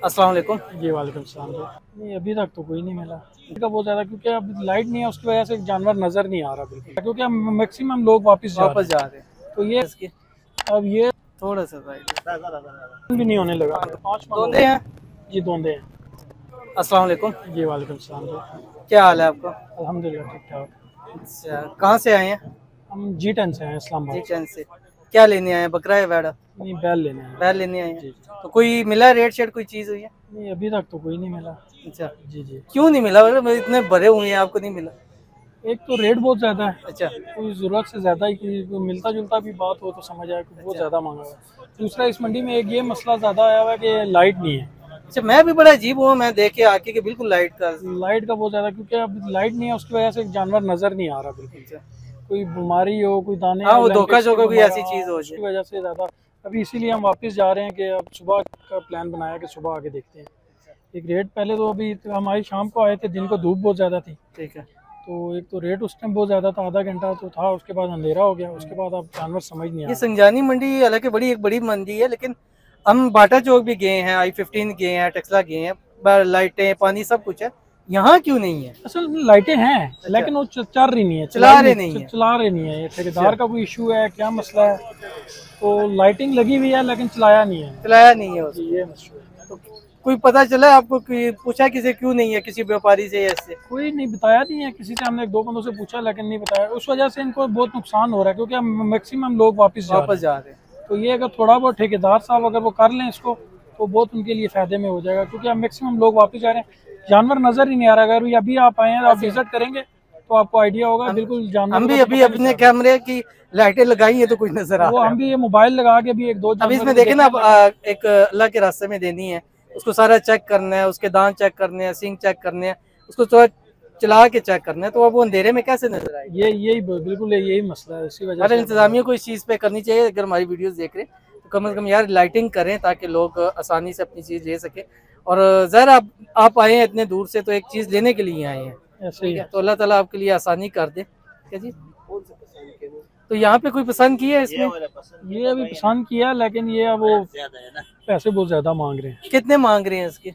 अस्सलाम वालेकुम। जी वालेकुम सलाम। नहीं अभी तक तो कोई नहीं मिला का बहुत ज़्यादा, क्योंकि अब लाइट नहीं है उसकी वजह से जानवर नज़र नहीं आ रहा बिल्कुल, क्योंकि अब मैक्सिमम लोग वापस जा रहे जा हैं। रहे हैं तो ये इसकी अब ये थोड़ा सा साइड भी नहीं होने लगा। 5 मन हो धोंधे गए। हैं। जी धोंधे हैं। अस्सलाम वालेकुम। जी वालेकुम सलाम। क्या हाल है आपका? अल्हम्दुलिल्लाह ठीक ठाक। अच्छा, कहाँ से आए हैं? हम G10 से हैं, जी इस्लामाबाद से। चैन से। क्या लेने आए हैं, बकरा है बैड़ा? नहीं बैल लेने हैं। बैल लेने आए हैं। जी तो कोई मिला रेट शेट कोई चीज़ हुई है? नहीं अभी तक तो कोई नहीं मिला। अच्छा, जी जी। क्यों नहीं मिला? मतलब इतने भरे हुए हैं, आपको नहीं मिला? एक तो रेट बहुत ज़्यादा है, अच्छा कोई ज़रूरत से ज़्यादा ही, कोई मिलता जुलता भी बात हो तो समझ आए कि बहुत ज़्यादा मांगा हुआ है। दूसरा इस मंडी में एक ये मसला ज़्यादा आया हुआ है कि लाइट नहीं है। अच्छा, मैं भी बड़ा अजीब हुआ, मैं देख के आके कि बिल्कुल लाइट का। लाइट का बहुत ज़्यादा, क्योंकि अब लाइट नहीं है उसकी वजह से जानवर नज़र नहीं आ रहा बिल्कुल। अच्छा, कोई बीमारी हो, कोई दाने हाँ वो धोखा ओलंपिक्स की शोखा कोई बीमारी, ऐसी चीज़ हो उसकी जाए। वजह से ज़्यादा। अभी इसीलिए हम वापस जा रहे हैं कि अब सुबह का प्लान बनाया कि सुबह आके देखते हैं। एक रेट पहले तो अभी तो हमारी शाम को आए थे, दिन को धूप बहुत ज़्यादा थी, ठीक है। तो एक तो रेट उस टाइम बहुत ज़्यादा था, आधा घंटा तो था, उसके बाद अंधेरा हो गया, उसके बाद अब जानवर समझ नहीं आ ये रहा। संजानी मंडी हालांकि एक बड़ी मंडी है, लेकिन हम बाटा चौक भी गए हैं, I-15 गए हैं, टेक्सला गए हैं, लाइटें पानी सब कुछ है। यहाँ क्यों नहीं है? असल में लाइटें हैं लेकिन वो चल रही नहीं है, चला रहे नहीं है। चला रहे नहीं है। ये ठेकेदार का कोई इशू है, क्या मसला है? तो लाइटिंग लगी हुई है लेकिन चलाया नहीं है। चलाया नहीं है जी उसको। ये मसला है। तो कोई पता चला आपको? पूछा किसी क्यों नहीं है, किसी व्यापारी से या इससे? कोई नहीं बताया नहीं है किसी से, हमने एक दो बंदों से पूछा लेकिन नहीं बताया। उस वजह से इनको बहुत नुकसान हो रहा है, क्योंकि मैक्सिमम लोग वापस जा रहे वापस हैं। जा रहे हैं। तो ये अगर थोड़ा बहुत ठेकेदार साहब अगर वो कर लें इसको, तो बहुत उनके लिए फायदे में हो जाएगा, क्योंकि अब मैक्सिमम लोग वापस जा रहे हैं, जानवर नजर ही नहीं आ रहा। अगर अभी आप आए हैं, आप विजिट करेंगे तो आपको आइडिया होगा बिल्कुल जानवर हम भी का तो अभी पता नहीं अपने चल रहा। कैमरे की लाइटें लगाई है तो कुछ नजर आ वो रहा हम भी है। ये मोबाइल लगा के भी एक दो अब जानवर इसमें को देखे ना, अब देखे। एक अल्लाह के रास्ते में देनी है, उसको सारा चेक करना है, उसके दांत चेक करने हैं, सींग चेक करने हैं, उसको थोड़ा चला के चेक करना है, तो अब वो अंधेरे में कैसे नजर आएगी? ये यही बिल्कुल यही मसला है, इसी वजह हमारे से इंतजामिया को इस चीज़ पे करनी चाहिए। अगर हमारी वीडियोस देख रहे हैं तो कम से कम यार लाइटिंग करें, ताकि लोग आसानी से अपनी चीज़ ले सके। और ज़रा आप आए हैं इतने दूर से, तो एक चीज़ लेने के लिए आए हैं, ऐसे ही ठीक है? है। तो अल्लाह ताला आपके लिए आसानी कर दे। क्या जी? तो यहाँ पे कोई पसंद की है इसमें? ये अभी पसंद किया लेकिन ये अब वो पैसे बहुत ज्यादा मांग रहे हैं। कितने मांग रहे हैं इसके?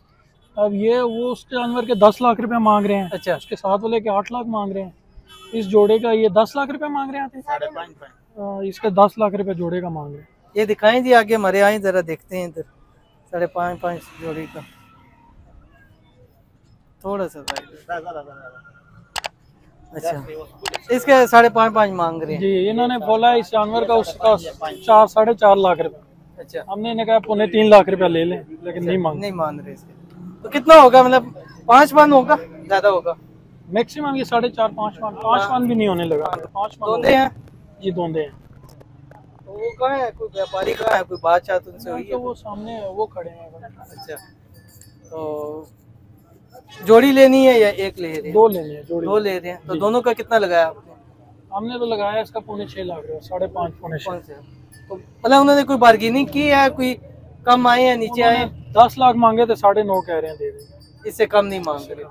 अब ये वो उस जानवर के 10 लाख रुपए मांग रहे हैं, अच्छा, उसके साथ वाले के 8 लाख मांग रहे हैं, इस जोड़े का ये 10 लाख रुपए मांग रहे हैं। इसके 10 लाख रुपए जोड़े का मांग रहे हैं। ये दिखाएं जी, आगे हमारे आए जरा देखते हैं इधर। 5.5 जोड़ी का थोड़ा सा साइड। अच्छा, इसके 5.5 मांग रहे हैं। जी इन्होंने बोला इस जानवर का उसका 4-4.5 लाख रुपए। अच्छा, हमने इन्हें कहा 3.25 लाख रुपया ले लें, लेकिन नहीं मांग। नहीं मान रहे इसके। तो कितना होगा, मतलब 5 मन होगा, ज्यादा होगा? मैक्सिमम ये 4.5-5 मान, 5 मान भी नहीं होने लगा। 5 मान धोंधे हैं। जी धोंधे हैं। तो वो कहाँ है, कोई व्यापारी कहाँ है, कोई बातचीत उनसे हुई तो है? वो सामने वो खड़े हैं। अच्छा, तो जोड़ी लेनी है या एक ले रहे हैं? दो लेने हैं जोड़ी। दो ले रहे हैं, तो दोनों का कितना लगाया आपने? हमने तो लगाया इसका 5.5 लाख रुपया, 5.5 कौन 6.5। से? तो मतलब उन्होंने कोई बार्गेनिंग की है, कोई कम आए या नीचे आए? 10 लाख मांगे थे, 9.5 कह रहे हैं दे देंगे। इससे कम नहीं मांग रहे।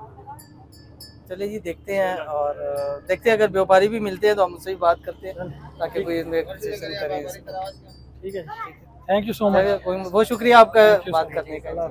चलिए जी, देखते हैं, और देखते हैं अगर व्यापारी भी मिलते हैं तो हम उससे भी बात करते हैं, ताकि कोई कंसेशन करे। ठीक है, थैंक यू सो मच। बहुत शुक्रिया आपका बात करने का।